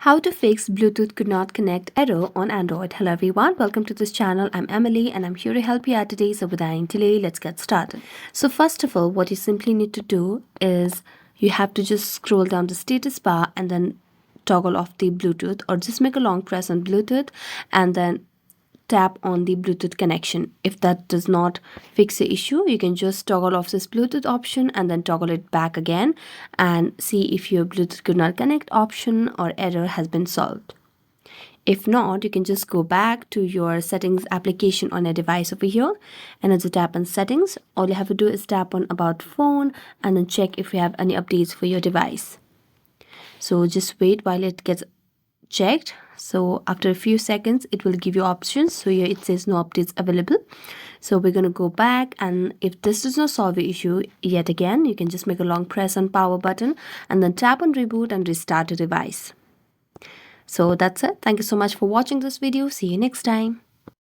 How to fix Bluetooth could not connect error on Android. Hello everyone, welcome to this channel. I'm Emily and I'm here to help you out today. So without any delay, let's get started. So first of all, what you simply need to do is you have to just scroll down the status bar and then toggle off the Bluetooth, or just make a long press on Bluetooth and then tap on the Bluetooth connection. If that does not fix the issue, you can just toggle off this Bluetooth option and then toggle it back again and see if your Bluetooth could not connect option or error has been solved. If not, you can just go back to your settings application on a device over here and as you tap on settings, all you have to do is tap on about phone and then check if you have any updates for your device. So just wait while it gets checked. So after a few seconds it will give you options. So here it says no updates available. So we're going to go back, and if this does not solve the issue yet again, you can just make a long press on power button and then tap on reboot and restart the device. So that's it. Thank you so much for watching this video. See you next time.